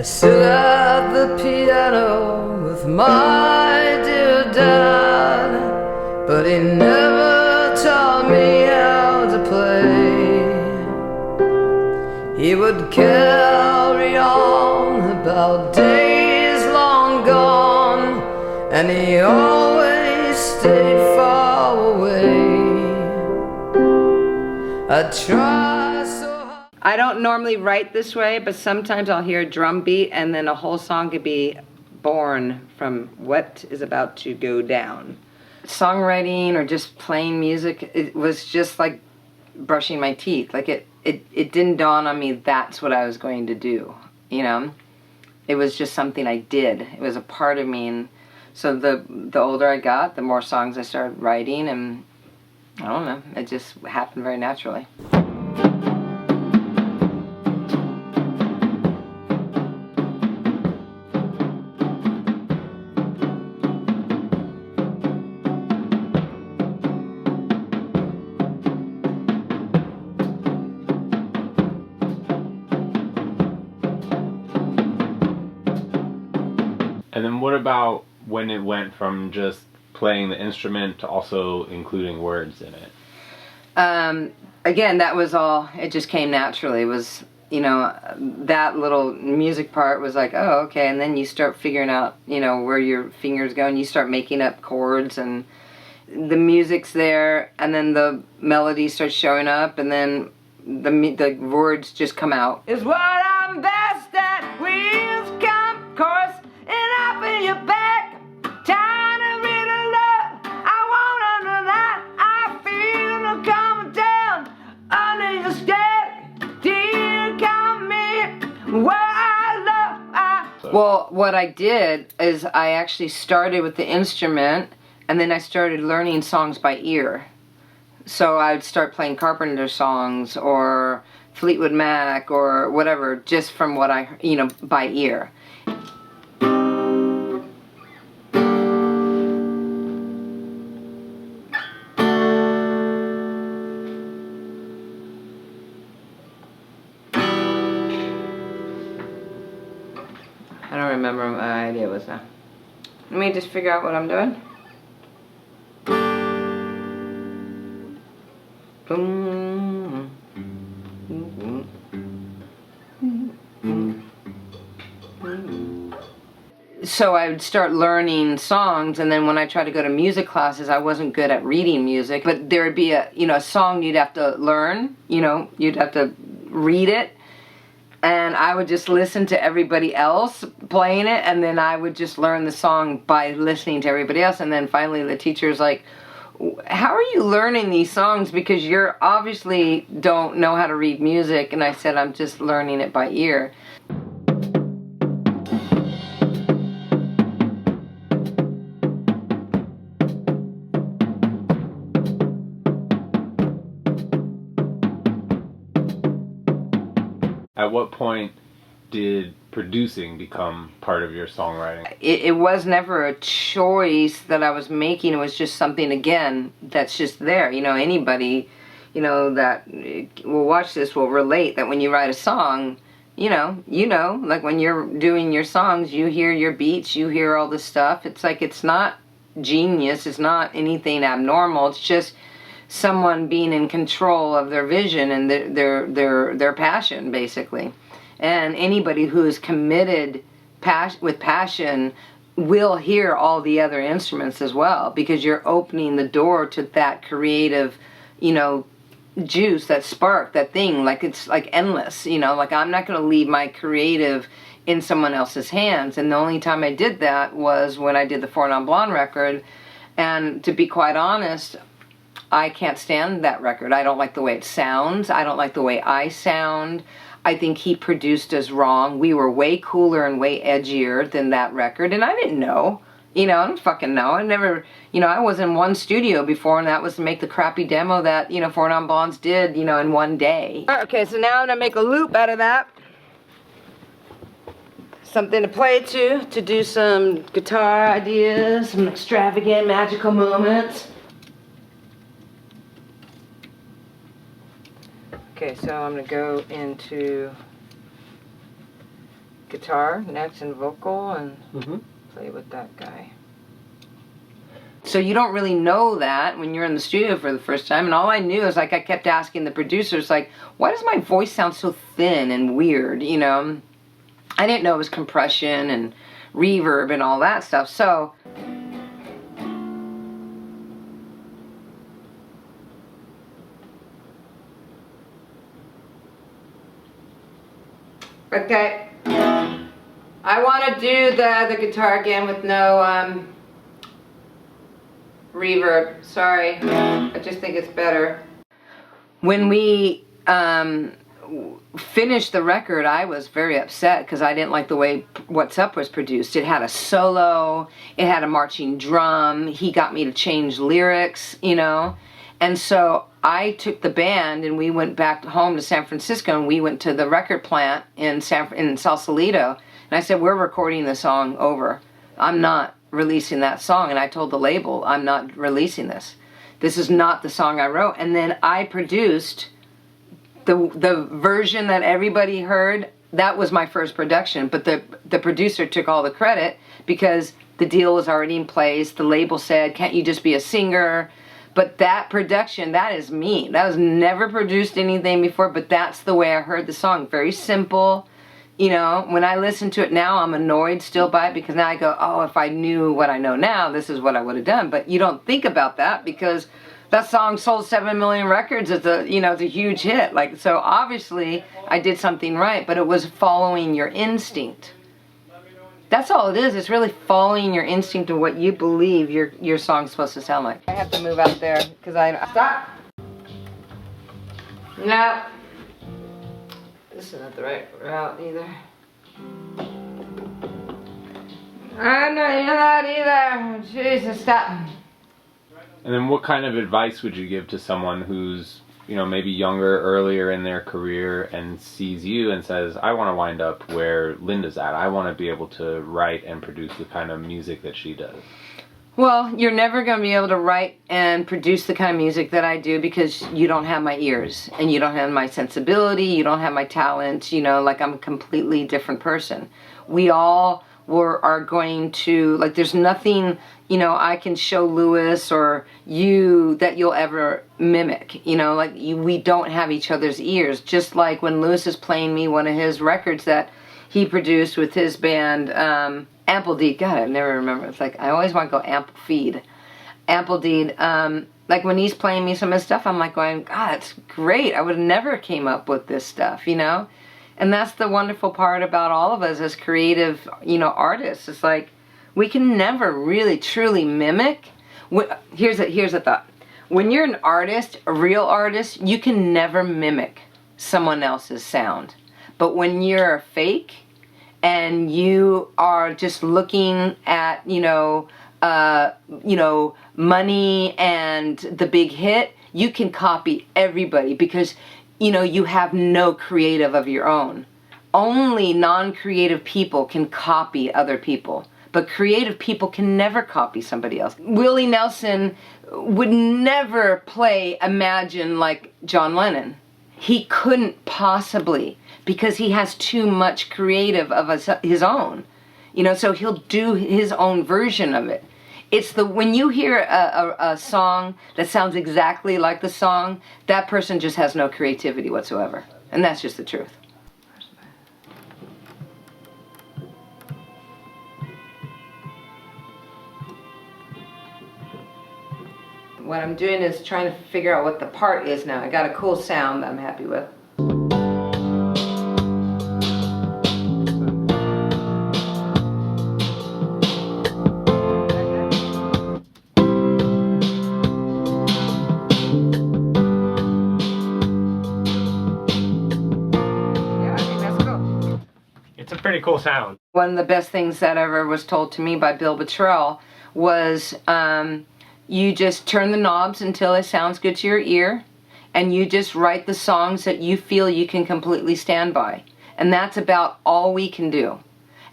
sit at the piano with my dear dad, but he never taught me how to play. He would carry on about days long gone, and he always stayed far away. I try so hard. I don't normally write this way, but sometimes I'll hear a drum beat and then a whole song could be born from what is about to go down. Songwriting or just playing music, it was just like brushing my teeth. Like it didn't dawn on me that's what I was going to do, you know? It was just something I did. It was a part of me, and so the older I got, the more songs I started writing, and I don't know, it just happened very naturally. And then what about when it went from just playing the instrument to also including words in it? Again, that was all, it just came naturally. It was, you know, that little music part was like, oh, okay, and then you start figuring out, you know, where your fingers go, and you start making up chords, and the music's there, and then the melody starts showing up, and then the words just come out. Is what I'm best at, wheels come, chorus, and up in your back, time to really love, I wanna know that, I feel it coming down, under your step, dear come me, where I love, Well, what I did is I actually started with the instrument, and then I started learning songs by ear. So I'd start playing Carpenter songs, or Fleetwood Mac, or whatever, just from what I, you know, by ear. I don't remember what my idea was now. Let me just figure out what I'm doing. So I would start learning songs, and then when I tried to go to music classes, I wasn't good at reading music, but there would be a, you know, a song you'd have to learn, you know, you'd have to read it, and I would just listen to everybody else playing it, and then I would just learn the song by listening to everybody else, and then finally the teacher's like, how are you learning these songs, because you're obviously don't know how to read music? And I said, I'm just learning it by ear. At what point did producing become part of your songwriting? It was never a choice that I was making. It was just something, again, that's just there. You know, anybody, you know, that will watch this will relate that when you write a song, you know, like when you're doing your songs, you hear your beats, you hear all this stuff. It's like, it's not genius, it's not anything abnormal. It's just someone being in control of their vision and their passion, basically. And anybody who is committed with passion will hear all the other instruments as well, because you're opening the door to that creative, you know, juice, that spark, that thing. Like, it's like endless, you know, like I'm not going to leave my creative in someone else's hands. And the only time I did that was when I did the Four Non Blonde record. And to be quite honest, I can't stand that record. I don't like the way it sounds. I don't like the way I sound. I think he produced us wrong. We were way cooler and way edgier than that record, and I didn't know. You know, I don't fucking know. I never, you know, I was in one studio before, and that was to make the crappy demo that, you know, Four Non Blondes did, you know, in one day. Okay, so now I'm gonna make a loop out of that. Something to play to do some guitar ideas, some extravagant, magical moments. Okay, so I'm going to go into guitar next and vocal and play with that guy. So you don't really know that when you're in the studio for the first time, and all I knew is, like, I kept asking the producers, like, why does my voice sound so thin and weird, you know? I didn't know it was compression and reverb and all that stuff, so... Okay, I want to do the guitar again with no reverb. Sorry, I just think it's better. When we finished the record, I was very upset because I didn't like the way What's Up was produced. It had a solo, it had a marching drum, he got me to change lyrics, you know, and so I took the band and we went back home to San Francisco, and we went to the record plant in Sausalito, and I said, we're recording the song over. I'm not releasing that song. And I told the label, I'm not releasing this. This is not the song I wrote. And then I produced the version that everybody heard. That was my first production, but the producer took all the credit because the deal was already in place. The label said, can't you just be a singer? But that production, that is me. That was never produced anything before, but that's the way I heard the song. Very simple. You know, when I listen to it now, I'm annoyed still by it because now I go, oh, if I knew what I know now, this is what I would have done. But you don't think about that because that song sold 7 million records. It's a, you know, it's a huge hit. Like, so obviously I did something right, but it was following your instinct. That's all it is. It's really following your instinct of what you believe your song's supposed to sound like. I have to move out there because stop. No. This isn't the right route either. I'm not into that either. Jesus, stop. And then what kind of advice would you give to someone who's, you know, maybe younger, earlier in their career and sees you and says, I want to wind up where Linda's at. I want to be able to write and produce the kind of music that she does. Well, you're never going to be able to write and produce the kind of music that I do because you don't have my ears and you don't have my sensibility, you don't have my talent, you know, like I'm a completely different person. We all are going to, like, there's nothing, you know, I can show Lewis or you that you'll ever mimic, you know, like we don't have each other's ears. Just like when Lewis is playing me one of his records that he produced with his band, Ampledeed. God, I never remember. It's like, I always want to go Ampledeed. Like when he's playing me some of his stuff, I'm like going, God, it's great. I would have never came up with this stuff, you know? And that's the wonderful part about all of us as creative, you know, artists. It's like, we can never really truly mimic. Here's a thought. When you're an artist, a real artist, you can never mimic someone else's sound. But when you're a fake and you are just looking at, you know, money and the big hit, you can copy everybody because, you know, you have no creative of your own. Only non-creative people can copy other people. But creative people can never copy somebody else. Willie Nelson would never play Imagine like John Lennon. He couldn't possibly because he has too much creative of his own. You know, so he'll do his own version of it. It's when you hear a song that sounds exactly like the song, that person just has no creativity whatsoever. And that's just the truth. What I'm doing is trying to figure out what the part is now. I got a cool sound that I'm happy with. Yeah, I think that's cool. It's a pretty cool sound. One of the best things that ever was told to me by Bill Bottrell was, you just turn the knobs until it sounds good to your ear, and you just write the songs that you feel you can completely stand by. And that's about all we can do.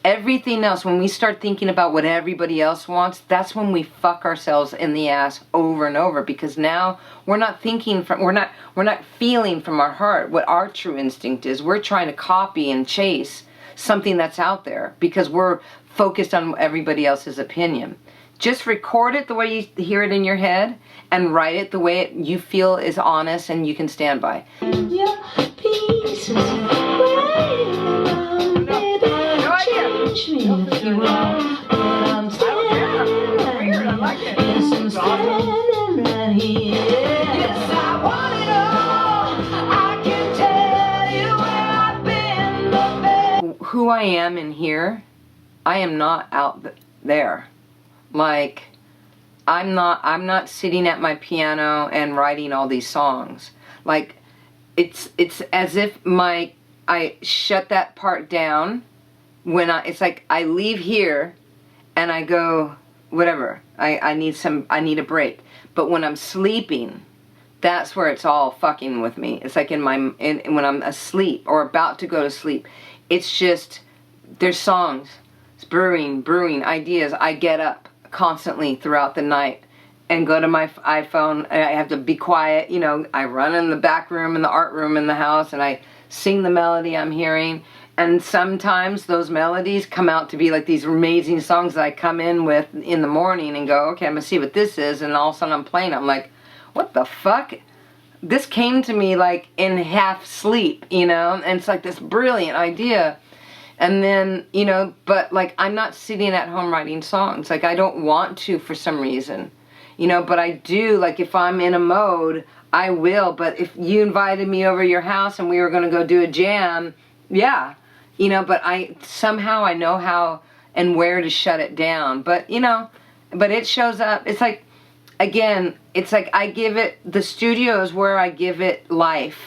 Everything else, when we start thinking about what everybody else wants, that's when we fuck ourselves in the ass over and over, because now we're not thinking from, we're not feeling from our heart what our true instinct is. We're trying to copy and chase something that's out there, because we're focused on everybody else's opinion. Just record it the way you hear it in your head, and write it the way you feel is honest and you can stand by. Your pieces change me if you want, but I'm standing right here. Yes, I'm standing right here. Yes, I want it all. I can tell you where I've been. Who I am in here, I am not out there. Like, I'm not sitting at my piano and writing all these songs. Like, it's as if I shut that part down when it's like I leave here and I go, whatever, I need a break. But when I'm sleeping, that's where it's all fucking with me. It's like when I'm asleep or about to go to sleep, it's just, there's songs, it's brewing ideas. I get up constantly throughout the night and go to my iPhone. I have to be quiet, you know. I run in the back room, in the art room in the house, and I sing the melody I'm hearing. And sometimes those melodies come out to be like these amazing songs that I come in with in the morning and go, okay, I'm gonna see what this is. And all of a sudden I'm playing, I'm like, what the fuck? This came to me like in half sleep, you know. And it's like this brilliant idea. And then, you know, but like I'm not sitting at home writing songs. Like I don't want to for some reason, you know, but I do. Like if I'm in a mode, I will. But if you invited me over to your house and we were going to go do a jam, yeah, you know, but I know how and where to shut it down. But, you know, but it shows up. It's like, again, it's like I give it, the studio is where I give it life.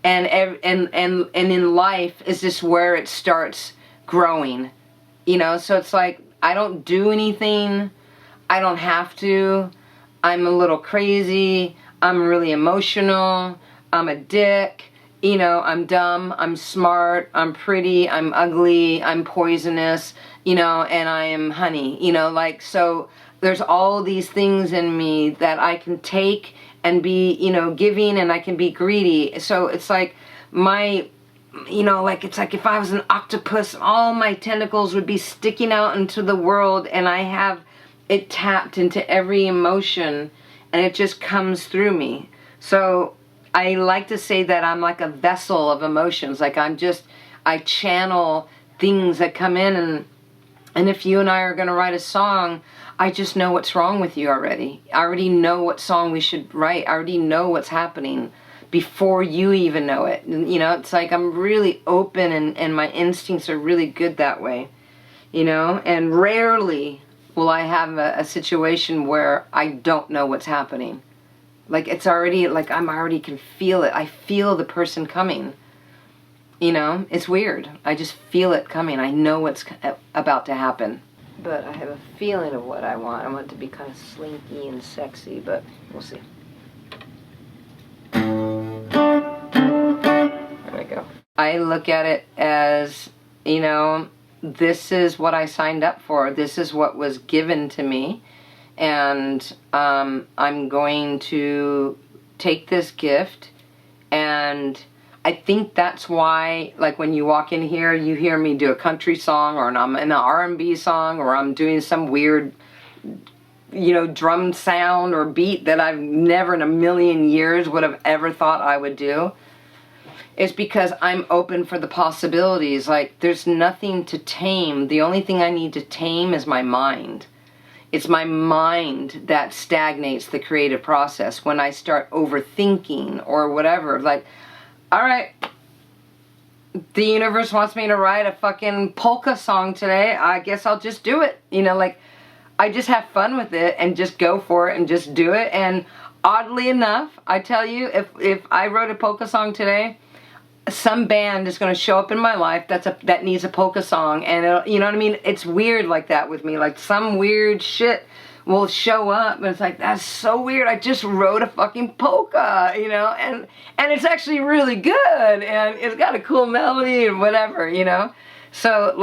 And in life is just where it starts growing, you know. So it's like I don't do anything, I don't have to. I'm a little crazy. I'm really emotional. I'm a dick. You know, I'm dumb. I'm smart. I'm pretty. I'm ugly. I'm poisonous. You know, and I am honey. You know, like, so there's all these things in me that I can take and be, you know, giving, and I can be greedy. So it's like you know, like it's like if I was an octopus, all my tentacles would be sticking out into the world, and I have it tapped into every emotion, and it just comes through me. So I like to say that I'm like a vessel of emotions. Like I channel things that come in, and if you and I are going to write a song, I just know what's wrong with you already. I already know what song we should write. I already know what's happening before you even know it. You know, it's like I'm really open, and my instincts are really good that way. You know, and rarely will I have a situation where I don't know what's happening. Like it's already, like I already can feel it. I feel the person coming. You know, it's weird. I just feel it coming. I know what's about to happen. But I have a feeling of what I want. I want it to be kind of slinky and sexy, but we'll see. There we go. I look at it as, you know, this is what I signed up for. This is what was given to me. And I'm going to take this gift, and I think that's why, like, when you walk in here, you hear me do a country song, or I'm in an R&B song, or I'm doing some weird, you know, drum sound or beat that I've never in a million years would have ever thought I would do. It's because I'm open for the possibilities. Like, there's nothing to tame. The only thing I need to tame is my mind. It's my mind that stagnates the creative process when I start overthinking or whatever. Like, all right, the universe wants me to write a fucking polka song today. I guess I'll just do it. You know, like, I just have fun with it and just go for it and just do it. And oddly enough, I tell you, if I wrote a polka song today, some band is going to show up in my life that needs a polka song. And you know what I mean? It's weird like that with me. Like, some weird shit will show up, and it's like, that's so weird. I just wrote a fucking polka, you know, and it's actually really good, and it's got a cool melody and whatever, you know. So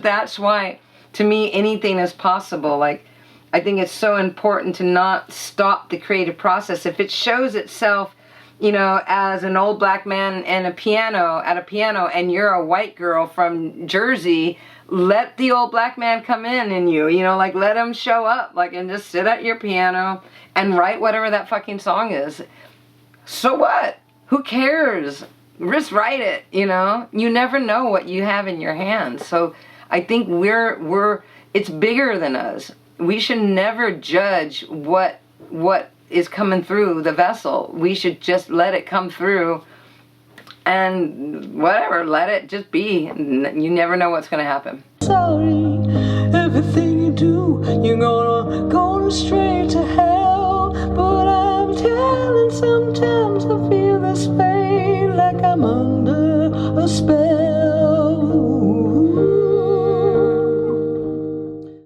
that's why, to me, anything is possible. Like, I think it's so important to not stop the creative process. If it shows itself you know, as an old black man and at a piano, and you're a white girl from Jersey, let the old black man come in you, you know, like let him show up, like, and just sit at your piano and write whatever that fucking song is. So what? Who cares? Just write it, you know? You never know what you have in your hands. So I think it's bigger than us. We should never judge what is coming through the vessel. We should just let it come through and whatever, let it just be. You never know what's going to happen. Sorry, everything you do, you're gonna go straight to hell. But I'm telling, sometimes I feel this way.